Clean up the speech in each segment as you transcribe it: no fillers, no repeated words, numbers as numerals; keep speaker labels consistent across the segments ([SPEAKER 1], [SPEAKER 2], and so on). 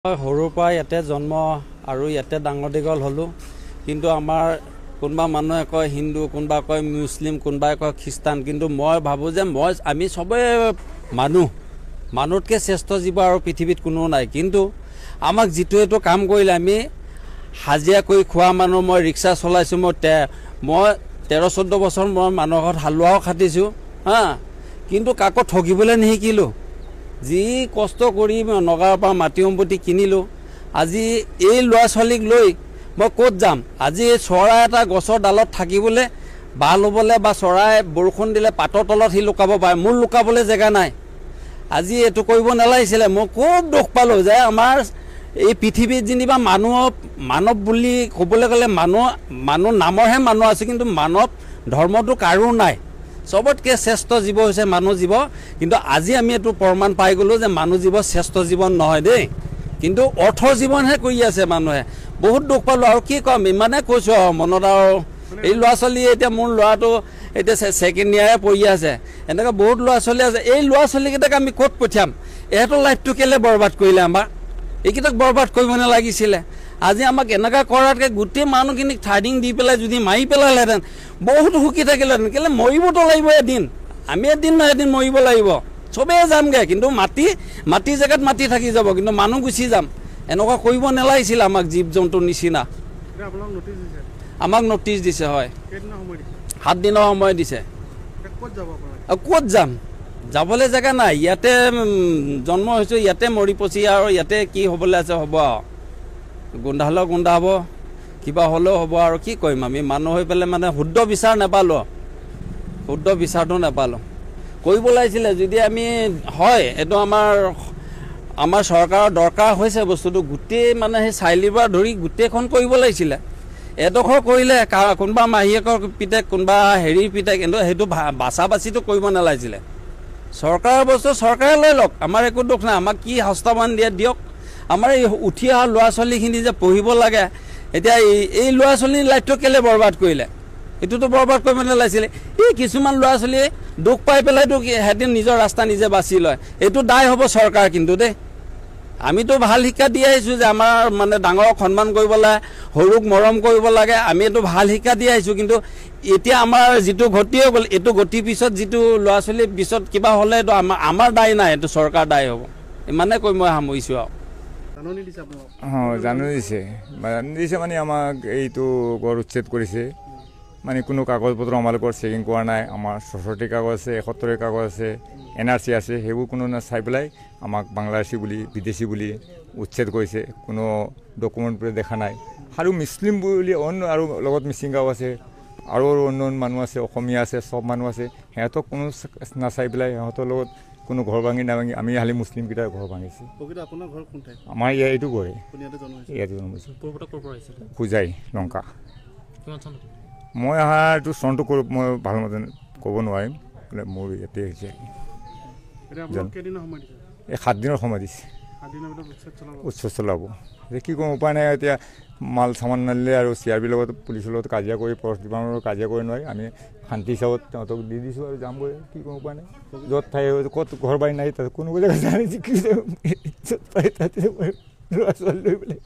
[SPEAKER 1] সৰুৰ পৰা ইয়াতে জন্ম আৰু ইয়াতে ডাঙৰ দীঘল হ'লোঁ। কিন্তু আমাৰ কোনোবা মানুহে কয় হিন্দু, কোনোবা কয় মুছলিম, কোনোবাই কয় খ্ৰীষ্টান। কিন্তু মই ভাবোঁ যে আমি চবেই মানুহতকৈ শ্ৰেষ্ঠ জীৱ আৰু পৃথিৱীত কোনো নাই। কিন্তু আমাক যিটো এইটো কাম কৰিলে, আমি হাজিৰা কৰি খোৱা মানুহ। মই ৰিক্সা চলাইছোঁ, মই 13-14 বছৰ মই মানুহৰ ঘৰত হালোৱাও খাটিছোঁ কিন্তু কাকো ঠগিবলৈ নিশিকিলোঁ। যি কষ্ট কৰি নগাঁৱৰ পৰা মাটি সম্পত্তি কিনিলোঁ, আজি এই ল'ৰা ছোৱালীক লৈ মই ক'ত যাম? আজি চৰাই এটা গছৰ ডালত থাকিবলৈ, বাঁহ ল'বলৈ বা চৰাই বৰষুণ দিলে পাতৰ তলত সি লুকাব পাৰে, মোৰ লুকাবলৈ জেগা নাই। আজি এইটো কৰিব নালাগিছিলে। মই খুব দুখ পালোঁ যে আমাৰ এই পৃথিৱীত যেনিবা মানৱ বুলি ক'বলৈ গ'লে মানুহ নামৰহে মানুহ আছে, কিন্তু মানৱ ধৰ্মটো কাৰো নাই। চবতকৈ শ্ৰেষ্ঠ জীৱ হৈছে মানুহ জীৱ। কিন্তু আজি আমি এইটো প্ৰমাণ পাই গ'লোঁ যে মানুহ জীৱ শ্ৰেষ্ঠ জীৱন নহয় দেই, কিন্তু অৰ্থৰ জীৱনহে কৰি আছে মানুহে। বহুত দুখ পালোঁ আৰু কি ক'ম, ইমানে কৈছোঁ আৰু মনত। আৰু এই ল'ৰা ছোৱালী, এতিয়া মোৰ ল'ৰাটো এতিয়া ছেকেণ্ড ইয়াৰে পঢ়ি আছে, এনেকৈ বহুত ল'ৰা ছোৱালী আছে। এই ল'ৰা ছোৱালীকেইটাক আমি ক'ত পঠিয়াম? এহেঁতৰ লাইফটো কেলৈ বৰবাদ কৰিলে? এইকেইটাক বৰবাদ কৰিব নালাগিছিলে। আজি আমাক এনেকুৱা কৰাতকৈ গোটেই মানুহখিনিক থাৰ্ডিং দি পেলাই যদি মাৰি পেলালেহেঁতেন বহুত সুখী থাকিলেহেঁতেন। কেলৈ মৰিবতো লাগিব এদিন, আমি এদিন নহয় এদিন মৰিব লাগিব, চবেই যামগৈ। কিন্তু মাটি জেগাত মাটি থাকি যাব, কিন্তু মানুহ গুচি যাম। এনেকুৱা কৰিব নালাগিছিলে আমাক, জীৱ জন্তুৰ নিচিনা। আমাক নটিচ দিছে, হয় 7 দিনৰ সময় দিছে। ক'ত যাম? যাবলৈ জেগা নাই। ইয়াতে জন্ম হৈছোঁ, ইয়াতে মৰি পচি আৰু ইয়াতে কি হ'বলৈ আছে হ'ব আৰু। গোন্ধালেও গোন্ধাব, কিবা হ'লেও হ'ব আৰু কি কৰিম আমি। মানুহ হৈ পেলাই মানে শুদ্ধ বিচাৰ নাপালোঁ, শুদ্ধ বিচাৰটো নাপালোঁ। কৰিব লাগিছিলে যদি আমি হয়, এইটো আমাৰ চৰকাৰৰ দৰকাৰ হৈছে বস্তুটো। গোটেই মানে সেই চাৰিআলিৰ পৰা ধৰি গোটেইখন কৰিব লাগিছিলে। এডোখৰ কৰিলে কোনোবা মাহীয়েকৰ পিতেক, কোনোবা হেৰিৰ পিতেক, কিন্তু সেইটো বাচা বাচিটো কৰিব নালাগিছিলে। চৰকাৰৰ বস্তু চৰকাৰে লৈ লওক, আমাৰ একো দুখ নাই। আমাক কি সংস্থাপন দিয়ক। আমাৰ এই উঠি অহা ল'ৰা ছোৱালীখিনি যে পঢ়িব লাগে, এতিয়া এই ল'ৰা ছোৱালীৰ লাইফটো কেলৈ বৰবাদ কৰিলে? এইটোতো বৰবাদ কৰিব নালাগিছিলে। এই কিছুমান ল'ৰা ছোৱালীয়ে দুখ পাই পেলাইতো সিহঁতে নিজৰ ৰাস্তা নিজে বাছি লয়। এইটো দায় হ'ব চৰকাৰ কিন্তু দেই। আমিতো ভাল শিক্ষা দি আহিছোঁ যে আমাৰ মানে ডাঙৰক সন্মান কৰিব লাগে, সৰুক মৰম কৰিব লাগে। আমি এইটো ভাল শিক্ষা দি আহিছোঁ। কিন্তু এতিয়া আমাৰ যিটো গতি হৈ গ'ল, এইটো গতিৰ পিছত যিটো ল'ৰা ছোৱালীৰ পিছত কিবা হ'লে এইটো আমাৰ দায় নাই, এইটো চৰকাৰ দায় হ'ব। ইমানে কৈ মই সামৰিছোঁ আৰু।
[SPEAKER 2] জাননী দিছে মানে আমাক এইটো গড় উচ্ছেদ কৰিছে। মানে কোনো কাগজ পত্ৰ আমালোকৰ চেকিং কৰা নাই। আমাৰ 66 কাগজ আছে, 71 কাগজ আছে, NRC আছে, সেইবোৰ কোনো চাই পেলাই আমাক বাংলাদেশী বুলি, বিদেশী বুলি উচ্ছেদ কৰিছে। কোনো ডকুমেণ্ট দেখা নাই। আৰু মুছলিম বুলি অন্য আৰু লগত মিচিং গাঁও আছে, আৰু অন্য মানুহ আছে, অসমীয়া আছে, চব মানুহ আছে। সিহঁতক কোনো নাচাই পেলাই সিহঁতৰ লগত কোনো ঘৰ ভাঙি নাভাঙি আমি খালি মুছলিমকেইটাৰ ঘৰ ভাঙিছোঁ। আমাৰ এইটো ঘৰে ইয়াতে জন্ম হৈছোঁ, খোজাই লংকা। মই অহাটো চনটো মই ভাল মতে ক'ব নোৱাৰিম, মোৰ ইয়াতে হৈছে। এই 7 দিনৰ সময় দিছে, উচ্ছেদ চলাব। এতিয়া কি কৰোঁ, উপায় নাই। এতিয়া মাল চামান নানিলে আৰু CRB লগত পুলিচৰ লগত কাজিয়া কৰি, ফৰেষ্ট ডিপাৰ্টমেণ্টৰ লগত কাজিয়া কৰি নোৱাৰি। আমি শান্তি হিচাপত সিহঁতক দি দিছোঁ আৰু যামগৈ। কি কৰোঁ, উপায় নাই। য'ত ঠাই ক'ত ঘৰ বাৰী নাই, তাত কোনো জেগা জানি য'ত পাই তাতে ল'ৰা ছোৱালী লৈ পেলাই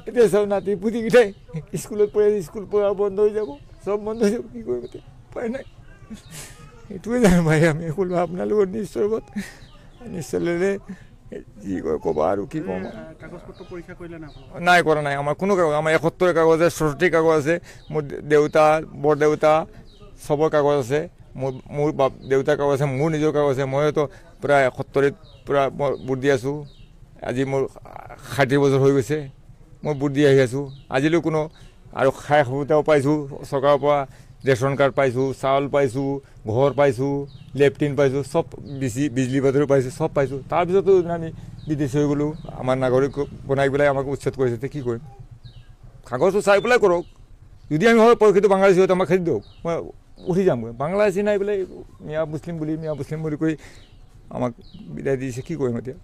[SPEAKER 2] এতিয়া চব নাতি পুতিকেইটাই স্কুলত পঢ়ি আছে, স্কুল পঢ়া বন্ধ হৈ যাব, চব বন্ধ হৈ যাব। কি কৰিম এতিয়া, উপায় নাই। সেইটোৱে জানো ভাই, আমি ক'লোঁ আপোনালোকৰ নিশ্চয় ল'লে যি কয় ক'বা আৰু কি ক'ম। নাই কৰা নাই আমাৰ কোনো কাগজ। আমাৰ 71 কাগজ আছে, 66 কাগজ আছে। মোৰ দেউতা, বৰদেউতা চবৰ কাগজ আছে। মোৰ দেউতাৰ কাগজ আছে, মোৰ নিজৰ কাগজ আছে। মইতো প্ৰায় 71 পূৰা মই ভোট দি আছোঁ। আজি মোৰ 60 বছৰ হৈ গৈছে, মই ভোট দি আহি আছোঁ। আজিলৈ কোনো আৰু খাই সুবিধাও পাইছোঁ চৰকাৰৰ পৰা। ৰেচন কাৰ্ড পাইছোঁ, চাউল পাইছোঁ, ঘৰ পাইছোঁ, লেট্ৰিন পাইছোঁ, চব বিজলী বাতিও পাইছোঁ, চব পাইছোঁ। তাৰপিছতো আমি বিদেশী হৈ গ'লোঁ। আমাৰ নাগৰিক বনাই পেলাই আমাক উচ্ছেদ কৰিছে। কি কৰিম? কাগজটো চাই পেলাই কৰক। যদি আমি হয় পৰীক্ষাটো বাংলাদেশী হয়, আমাক খেদি দিয়ক, মই উঠি যামগৈ। বাংলাদেশী নাই পেলাই মিয়া মুছলিম বুলি কৰি আমাক বিদায় দিছে। কি কৰিম এতিয়া?